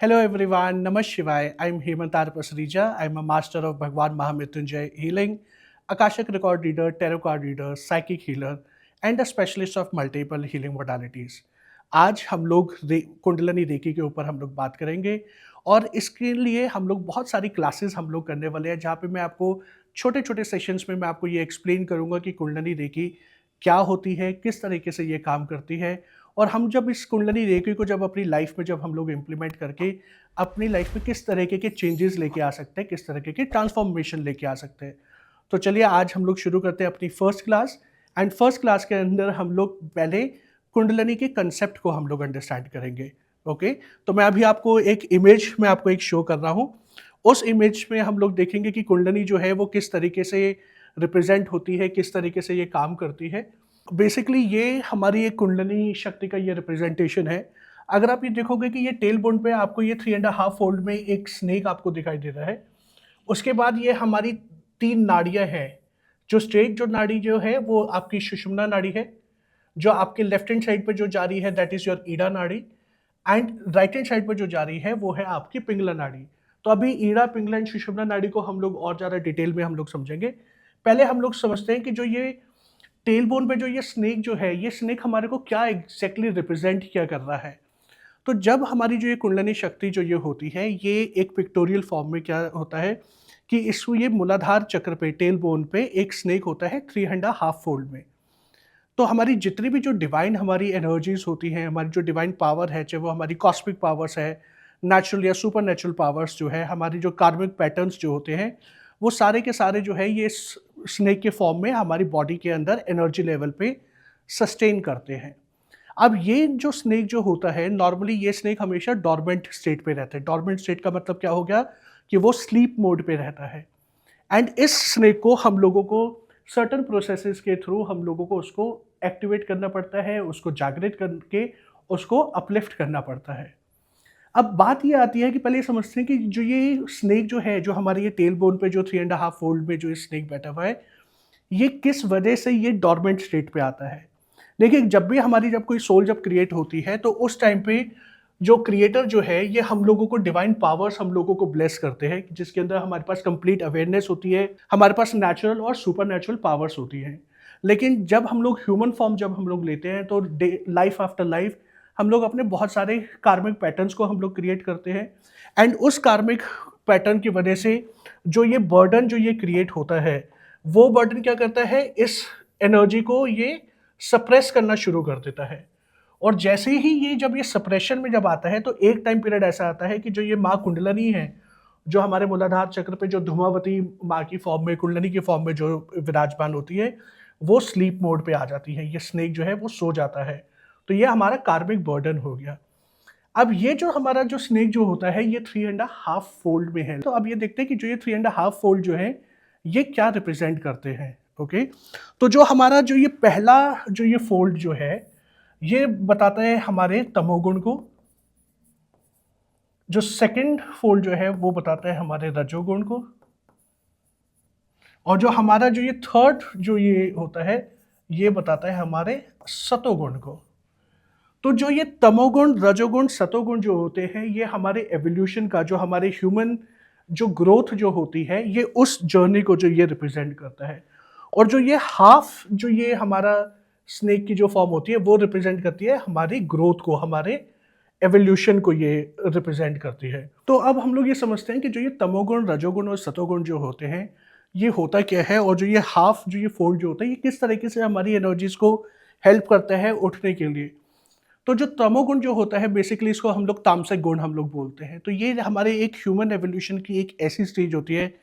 Hello everyone, Namaste Shivaya. I'm Hemantar Pasrija. I'm a master of Bhagwan Mahamrityunjay healing, Akashic record reader, tarot card reader, psychic healer, and a specialist of multiple healing modalities. आज हम लोग kundalini recce के ऊपर हम लोग बात करेंगे और इसके लिए हम लोग बहुत सारी क्लासेस हम लोग करने वाले हैं जहाँ पे मैं आपको छोटे छोटे सेशंस में मैं आपको ये एक्सप्लेन करूँगा कि कुंडलनी रेकी क्या होती है, किस तरीके से ये काम करती है और हम जब इस कुंडली रेकी को जब अपनी लाइफ में जब हम लोग इम्प्लीमेंट करके अपनी लाइफ में किस तरीके के चेंजेस लेके आ सकते हैं, किस तरीके के ट्रांसफॉर्मेशन लेके आ सकते हैं। तो चलिए आज हम लोग शुरू करते हैं अपनी first class. And first class के अंदर हम लोग पहले कुंडलनी के कंसेप्ट को हम लोग अंडरस्टैंड करेंगे। ओके, तो मैं अभी आपको एक इमेज में आपको एक शो कर रहा हूँ। उस इमेज में हम लोग देखेंगे कि कुंडलनी जो है वो किस तरीके से रिप्रेजेंट होती है, किस तरीके से ये काम करती है। बेसिकली ये हमारी एक कुंडलिनी शक्ति का ये रिप्रेजेंटेशन है। अगर आप ये देखोगे कि ये टेल बोन पे आपको ये 3.5 फोल्ड में एक स्नेक आपको दिखाई दे रहा है। उसके बाद ये हमारी 3 नाड़ियाँ हैं। जो स्ट्रेट जो नाड़ी जो है वो आपकी सुषुम्ना नाड़ी है। जो आपके लेफ्ट हैंड साइड पे जो जा रही है दैट इज़ योर ईड़ा नाड़ी। एंड राइट हैंड साइड पे जो जा रही है वो है आपकी पिंगला नाड़ी। तो अभी ईड़ा, पिंगला एंड सुषुम्ना नाड़ी को हम लोग और ज़्यादा डिटेल में हम लोग समझेंगे। पहले हम लोग समझते हैं कि जो ये टेल बोन पे जो ये स्नेक जो है, ये स्नेक हमारे को क्या एग्जैक्टली रिप्रेजेंट क्या कर रहा है। तो जब हमारी जो ये कुंडलिनी शक्ति जो ये होती है, ये एक पिक्टोरियल फॉर्म में क्या होता है कि इसको ये मूलाधार चक्र पे टेल बोन पे एक स्नेक होता है 3.5 फोल्ड में। तो हमारी जितनी भी जो डिवाइन हमारी एनर्जीज होती हैं, हमारी जो डिवाइन पावर है, चाहे वो हमारी कॉस्मिक पावर्स है, नेचुरल या सुपर नेचुरल पावर्स जो है, हमारी जो कार्मिक पैटर्न्स जो होते हैं, वो सारे के सारे जो है ये स्नेक के फॉर्म में हमारी बॉडी के अंदर एनर्जी लेवल पे सस्टेन करते हैं। अब ये जो स्नेक जो होता है, नॉर्मली ये स्नेक हमेशा डॉर्मेंट स्टेट पे रहता है। डॉर्मेंट स्टेट का मतलब क्या हो गया कि वो स्लीप मोड पे रहता है। एंड इस स्नेक को हम लोगों को सर्टन प्रोसेसेस के थ्रू हम लोगों को उसको एक्टिवेट करना पड़ता है, उसको जागृत करके उसको अपलिफ्ट करना पड़ता है। अब बात ये आती है कि पहले ये समझते हैं कि जो ये स्नेक जो है, जो हमारे ये टेल बोन पे जो 3.5 फोल्ड में जो ये स्नेक बैठा हुआ है, ये किस वजह से ये डॉर्मेंट स्टेट पे आता है। देखिए, जब कोई सोल जब क्रिएट होती है तो उस टाइम पे जो क्रिएटर जो है ये हम लोगों को डिवाइन पावर्स हम लोगों को ब्लेस करते हैं, जिसके अंदर हमारे पास कंप्लीट अवेयरनेस होती है, हमारे पास नेचुरल और सुपर नेचुरल पावर्स होती हैं। लेकिन जब हम लोग ह्यूमन फॉर्म जब हम लोग लेते हैं तो लाइफ आफ्टर लाइफ हम लोग अपने बहुत सारे कार्मिक पैटर्न्स को हम लोग क्रिएट करते हैं। एंड उस कार्मिक पैटर्न की वजह से जो ये बर्डन जो ये क्रिएट होता है, वो बर्डन क्या करता है, इस एनर्जी को ये सप्रेस करना शुरू कर देता है। और जैसे ही ये जब ये सप्रेशन में जब आता है तो एक टाइम पीरियड ऐसा आता है कि जो ये माँ कुंडलनी है, जो हमारे मूलाधार चक्र पे जो धूमावती माँ की फॉर्म में, कुंडलनी की फॉर्म में जो विराजमान होती है, वो स्लीप मोड पे आ जाती है। ये स्नेक जो है वो सो जाता है। तो ये हमारा कार्मिक बर्डन हो गया। अब ये जो हमारा जो स्नेक जो होता है ये 3.5 फोल्ड में है। तो अब ये देखते हैं कि जो ये 3.5 फोल्ड जो है ये क्या रिप्रेजेंट करते हैं। ओके, तो जो हमारा जो ये पहला जो ये फोल्ड जो है ये बताता है हमारे तमोगुण को। जो सेकंड फोल्ड जो है वो बताता है हमारे रजोगुण को। और जो हमारा जो ये थर्ड जो ये होता है ये बताता है हमारे सतोगुण को। तो जो ये तमोगुण, रजोगुण, सतोगुण जो होते हैं ये हमारे एवोल्यूशन का, जो हमारे ह्यूमन जो ग्रोथ जो होती है, ये उस जर्नी को जो ये रिप्रेजेंट करता है। और जो ये हाफ जो ये हमारा स्नेक की जो फॉर्म होती है वो रिप्रेजेंट करती है हमारी ग्रोथ को, हमारे एवोल्यूशन को ये रिप्रेजेंट करती है। तो अब हम लोग ये समझते हैं कि जो ये तमोगुण, रजोगुण और सतोगुण जो होते हैं ये होता क्या है, और जो ये हाफ जो ये फोल्ड जो होता है ये किस तरीके से हमारी एनर्जीज को हेल्प करता है उठने के लिए। तो जो तमोगुण जो होता है बेसिकली इसको हम लोग तामसिक गुण हम लोग बोलते हैं। तो ये हमारे एक ह्यूमन एवोल्यूशन की एक ऐसी स्टेज होती है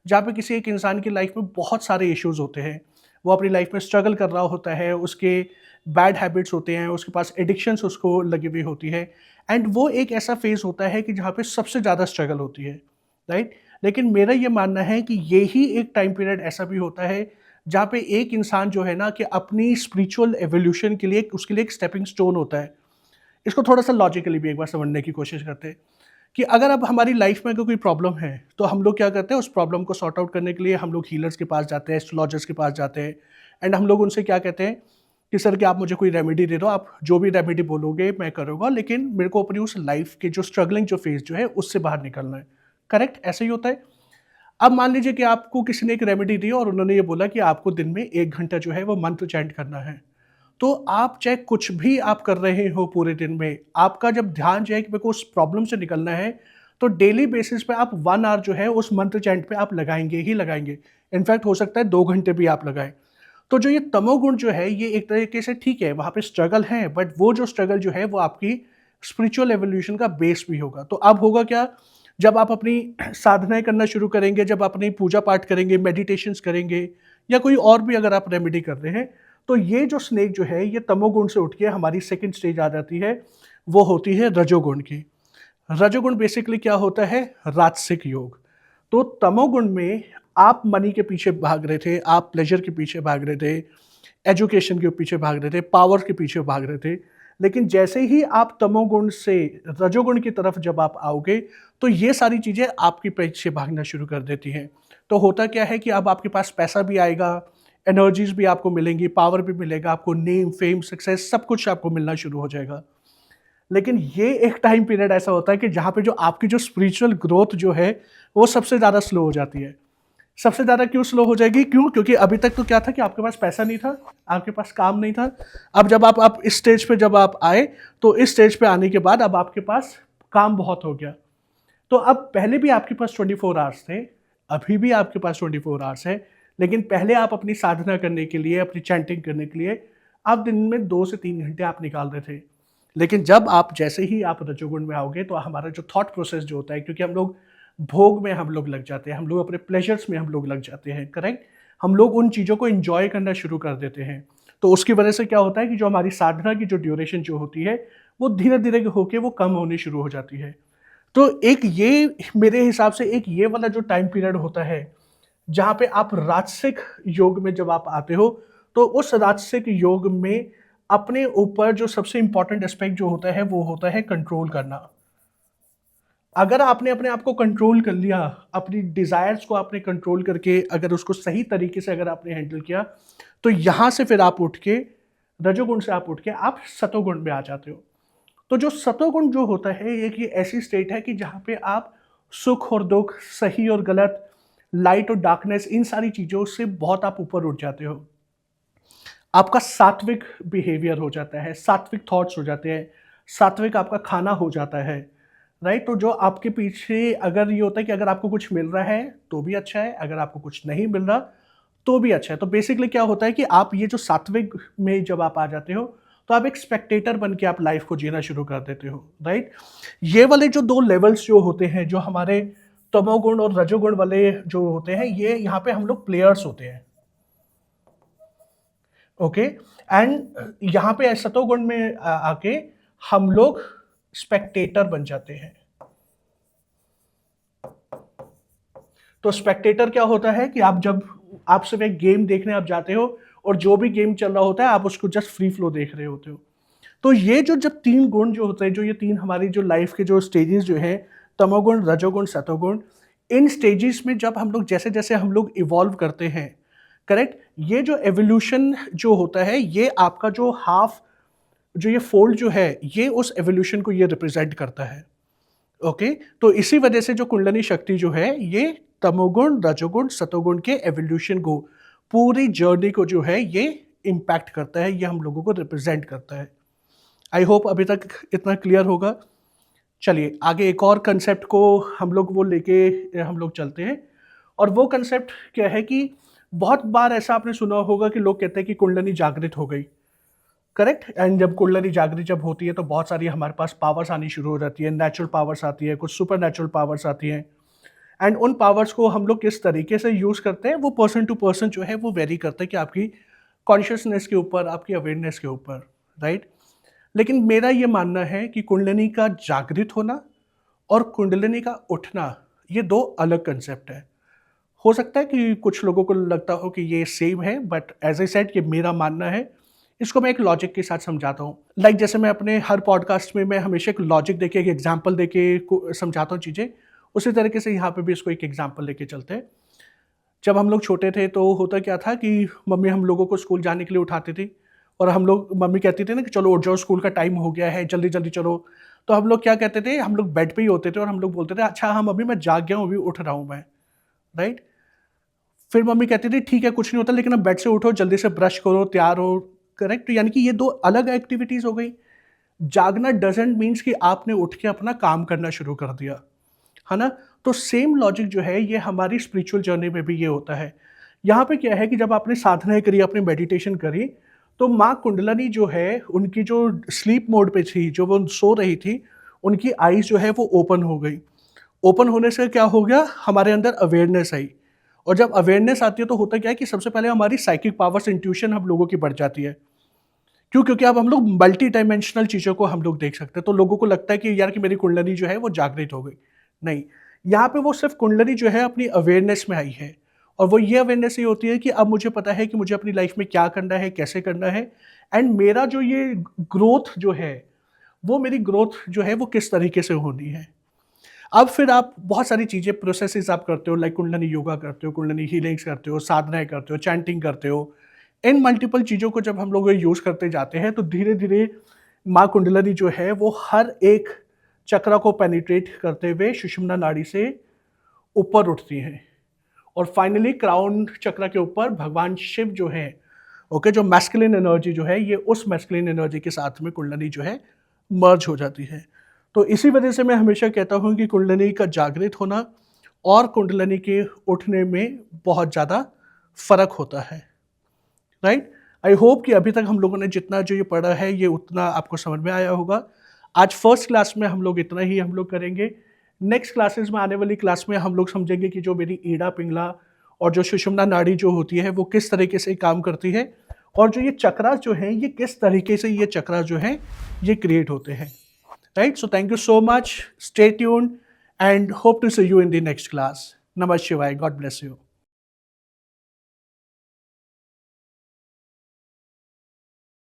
जहाँ पे किसी एक इंसान की लाइफ में बहुत सारे इश्यूज होते हैं। वो अपनी लाइफ में स्ट्रगल कर रहा होता है, उसके बैड हैबिट्स होते हैं, उसके पास एडिक्शंस उसको लगी हुई होती है। एंड वो एक ऐसा फेज होता है कि जहाँ पे सबसे ज़्यादा स्ट्रगल होती है, राइट। लेकिन मेरा ये मानना है कि यही एक टाइम पीरियड ऐसा भी होता है जहाँ पे एक इंसान जो है ना कि अपनी स्पिरिचुअल एवोल्यूशन के लिए उसके लिए एक स्टेपिंग स्टोन होता है। इसको थोड़ा सा लॉजिकली भी एक बार समझने की कोशिश करते हैं कि अगर अब हमारी लाइफ में अगर कोई प्रॉब्लम है तो हम लोग क्या करते हैं, उस प्रॉब्लम को सॉर्ट आउट करने के लिए हम लोग हीलर्स के पास जाते हैं, एस्ट्रोलॉजर्स के पास जाते हैं। एंड हम लोग उनसे क्या कहते हैं कि सर कि आप मुझे कोई रेमेडी दे दो, आप जो भी रेमेडी बोलोगे मैं करूँगा, लेकिन मेरे को अपनी उस लाइफ़ के जो स्ट्रगलिंग जो फ़ेज़ जो है उससे बाहर निकलना है। करेक्ट? ऐसा ही होता है। अब मान लीजिए कि आपको किसी ने एक रेमेडी दी और उन्होंने ये बोला कि आपको दिन में 1 घंटा जो है वो मंत्र चैंट करना है। तो आप चाहे कुछ भी आप कर रहे हो पूरे दिन में, आपका जब ध्यान जो है कि मेरे को उस प्रॉब्लम से निकलना है, तो डेली बेसिस पे आप 1 आवर जो है उस मंत्र चैंट पे आप लगाएँगे ही लगाएँगे। इनफैक्ट हो सकता है 2 घंटे भी आप लगाएँ। तो जो ये तमोगुण जो है ये एक तरीके से ठीक है, वहाँ पे स्ट्रगल है, बट वो जो स्ट्रगल जो है वो आपकी स्पिरिचुअल एवोल्यूशन का बेस भी होगा। तो अब होगा क्या, जब आप अपनी साधनाएँ करना शुरू करेंगे, जब अपनी पूजा-पाठ करेंगे, मेडिटेशंस करेंगे या कोई और भी अगर आप रेमेडी कर रहे हैं, तो ये जो स्नेक जो है ये तमोगुण से उठ के हमारी सेकंड स्टेज आ जाती है, वो होती है रजोगुण की। रजोगुण बेसिकली क्या होता है? राजसिक योग। तो तमोगुण में आप मनी के पीछे भाग रहे थे, आप प्लेज़र के पीछे भाग रहे थे, एजुकेशन के पीछे भाग रहे थे, पावर के पीछे भाग रहे थे। लेकिन जैसे ही आप तमोगुण से रजोगुण की तरफ जब आप आओगे, तो ये सारी चीज़ें आपके पीछे भागना शुरू कर देती हैं। तो होता क्या है कि अब आपके पास पैसा भी आएगा, एनर्जीज़ भी आपको मिलेंगी, पावर भी मिलेगा, आपको नेम, फेम, सक्सेस सब कुछ आपको मिलना शुरू हो जाएगा। लेकिन ये एक टाइम पीरियड ऐसा होता है कि जहाँ पे जो आपकी जो स्पिरिचुअल ग्रोथ जो है, वो सबसे ज़्यादा स्लो हो जाती है। सबसे ज़्यादा क्यों स्लो हो जाएगी? क्यों? क्योंकि अभी तक तो क्या था कि आपके पास पैसा नहीं था, आपके पास काम नहीं था। अब जब आप इस स्टेज पे जब आप आए, तो इस स्टेज पे आने के बाद अब आपके पास काम बहुत हो गया। तो अब पहले भी आपके पास 24 आवर्स थे, अभी भी आपके पास 24 आवर्स है, लेकिन पहले आप अपनी साधना करने के लिए, अपनी चैंटिंग करने के लिए, आप दिन में 2 से 3 घंटे आप निकाल रहे थे। लेकिन जब आप जैसे ही आप रजोगुण में आओगे, तो हमारा जो थॉट प्रोसेस जो होता है, क्योंकि हम लोग भोग में हम लोग लग जाते हैं, हम लोग अपने प्लेजर्स में हम लोग लग जाते हैं, करेक्ट? हम लोग उन चीज़ों को एन्जॉय करना शुरू कर देते हैं। तो उसकी वजह से क्या होता है कि जो हमारी साधना की जो ड्यूरेशन जो होती है, वो धीरे-धीरे होके वो कम होनी शुरू हो जाती है। तो एक ये मेरे हिसाब से एक ये वाला जो टाइम पीरियड होता है, जहाँ पे आप राजसिक योग में जब आप आते हो, तो उस राजसिक योग में अपने ऊपर जो सबसे इम्पोर्टेंट एस्पेक्ट जो होता है, वो होता है कंट्रोल करना। अगर आपने अपने आप को कंट्रोल कर लिया, अपनी डिज़ायर्स को आपने कंट्रोल करके अगर उसको सही तरीके से अगर आपने हैंडल किया, तो यहाँ से फिर आप उठ के रजोगुण से आप उठ के आप सतोगुण में आ जाते हो। तो जो सतोगुण जो होता है, एक ये ऐसी स्टेट है कि जहाँ पे आप सुख और दुख, सही और गलत, लाइट और डार्कनेस, इन सारी चीज़ों से बहुत आप ऊपर उठ जाते हो। आपका सात्विक बिहेवियर हो जाता है, सात्विक थॉट्स हो जाते हैं, सात्विक आपका खाना हो जाता है, राइट? तो जो आपके पीछे अगर ये होता है कि अगर आपको कुछ मिल रहा है, तो भी अच्छा है, अगर आपको कुछ नहीं मिल रहा, तो भी अच्छा है। तो बेसिकली क्या होता है कि आप ये जो सात्विक में जब आप आ जाते हो, तो आप एक स्पेक्टेटर बन के आप लाइफ को जीना शुरू कर देते हो, राइट? ये वाले जो 2 लेवल्स जो होते हैं, जो हमारे तमोगुण और रजोगुण वाले जो होते हैं, ये यहाँ पे हम लोग प्लेयर्स होते हैं। ओके, एंड यहाँ पे सतोगुण में आके हम लोग स्पेक्टेटर बन जाते हैं। तो स्पेक्टेटर क्या होता है कि आप जब आप सिर्फ एक गेम देखने आप जाते हो और जो भी गेम चल रहा होता है आप उसको जस्ट फ्री फ्लो देख रहे होते हो। तो ये जो जब 3 गुण जो होते हैं, जो ये 3 हमारी जो लाइफ के जो स्टेजेस जो हैं, तमोगुण, रजोगुण, सतोगुण, इन स्टेजेस में जब हम लोग जैसे-जैसे हम लोग इवॉल्व करते हैं, करेक्ट? ये जो एवोल्यूशन जो होता है, ये आपका जो हाफ जो ये फोल्ड जो है, ये उस एवोल्यूशन को ये रिप्रेजेंट करता है। ओके? तो इसी वजह से जो कुंडलिनी शक्ति जो है, ये तमोगुण, रजोगुण, सतोगुण के एवोल्यूशन को, पूरी जर्नी को जो है, ये इम्पैक्ट करता है, ये हम लोगों को रिप्रेजेंट करता है। आई होप अभी तक इतना क्लियर होगा। चलिए आगे एक और कंसेप्ट को हम लोग वो लेके हम लोग चलते हैं, और वो कंसेप्ट क्या है कि बहुत बार ऐसा आपने सुना होगा कि लोग कहते हैं कि कुंडलिनी जागृत हो गई, करेक्ट? एंड जब कुंडलिनी जागृत जब होती है, तो बहुत सारी हमारे पास पावर्स आनी शुरू हो जाती है, नेचुरल पावर्स आती है, कुछ सुपर नेचुरल पावर्स आती हैं, एंड उन पावर्स को हम लोग किस तरीके से यूज़ करते हैं, वो पर्सन टू पर्सन जो है वो वेरी करता है कि आपकी कॉन्शियसनेस के ऊपर, आपकी अवेयरनेस के ऊपर, राइट? लेकिन मेरा ये मानना है कि कुंडलिनी का जागृत होना और कुंडलिनी का उठना, ये 2 अलग कंसेप्ट है। हो सकता है कि कुछ लोगों को लगता हो कि ये सेम है, बट एज़ आई सेड, ये मेरा मानना है। इसको मैं एक लॉजिक के साथ समझाता हूँ। लाइक जैसे मैं अपने हर पॉडकास्ट में मैं हमेशा एक लॉजिक देके, एक एग्जांपल देके को समझाता हूँ चीज़ें, उसी तरीके से यहाँ पे भी इसको एक एग्जांपल लेके चलते हैं। जब हम लोग छोटे थे, तो होता क्या था कि मम्मी हम लोगों को स्कूल जाने के लिए उठाती थी, और हम लोग, मम्मी कहती थी ना कि चलो उठ जाओ, स्कूल का टाइम हो गया है, जल्दी जल्दी चलो। तो हम लोग क्या कहते थे, हम लोग बेड पे ही होते थे और हम लोग बोलते थे अच्छा हाँ मम्मी मैं जाग गया हूँ, अभी उठ रहा हूँ मैं, राइट। फिर मम्मी कहती थी ठीक है कुछ नहीं होता, लेकिन अब बेड से उठो, जल्दी से ब्रश करो, तैयार हो। करेक्ट, यानी कि ये दो अलग एक्टिविटीज हो गई। जागना डजेंट मीन्स कि आपने उठ के अपना काम करना शुरू कर दिया, है ना। तो सेम लॉजिक जो है ये हमारी स्पिरिचुअल जर्नी में भी ये होता है। यहाँ पे क्या है कि जब आपने साधनाएं करी, आपने मेडिटेशन करी, तो माँ कुंडलनी जो है उनकी जो स्लीप मोड पे थी, जो वो सो रही थी, उनकी आईज जो है वो ओपन हो गई। ओपन होने से क्या हो गया, हमारे अंदर अवेयरनेस आई। और जब अवेयरनेस आती है तो होता क्या है कि सबसे पहले हमारी साइकिक पावर्स, इंट्यूशन हम लोगों की बढ़ जाती है। क्यों? क्योंकि अब हम लोग मल्टी डायमेंशनल चीज़ों को हम लोग देख सकते हैं। तो लोगों को लगता है कि यार कि मेरी कुंडली जो है वो जागृत हो गई। नहीं, यहाँ पे वो सिर्फ कुंडली जो है अपनी अवेयरनेस में आई है। और वो ये अवेयरनेस ये होती है कि अब मुझे पता है कि मुझे अपनी लाइफ में क्या करना है, कैसे करना है, एंड मेरा जो ये ग्रोथ जो है, वो मेरी ग्रोथ जो है वो किस तरीके से होनी है। अब फिर आप बहुत सारी चीज़ें, प्रोसेसेस आप करते हो, लाइक कुंडलिनी योगा करते हो, कुंडलिनी हीलिंग्स करते हो, साधनाएँ करते हो, चैंटिंग करते हो। इन मल्टीपल चीज़ों को जब हम लोग यूज़ करते जाते हैं तो धीरे-धीरे माँ कुंडलिनी जो है वो हर एक चक्र को पेनिट्रेट करते हुए सुषुम्ना नाड़ी से ऊपर उठती हैं। और फाइनली क्राउन चक्र के ऊपर भगवान शिव जो है, ओके, जो मैस्कुलिन एनर्जी जो है, ये उस मैस्कुलिन एनर्जी के साथ में कुंडलिनी जो है मर्ज हो जाती है। तो इसी वजह से मैं हमेशा कहता हूँ कि कुंडलिनी का जागृत होना और कुंडलिनी के उठने में बहुत ज़्यादा फ़र्क होता है, राइट। आई होप कि अभी तक हम लोगों ने जितना जो ये पढ़ा है ये उतना आपको समझ में आया होगा। आज फर्स्ट क्लास में हम लोग इतना ही हम लोग करेंगे। नेक्स्ट क्लासेस में, आने वाली क्लास में हम लोग समझेंगे कि जो मेरी ईड़ा पिंगला और जो सुषुम्ना नाड़ी जो होती है वो किस तरीके से काम करती है, और जो ये चक्रास जो हैं ये किस तरीके से ये चक्रास जो हैं ये क्रिएट होते हैं, right. So thank you so much, stay tuned and hope to see you in the next class. नमः शिवाय, गॉड ब्लेस यू।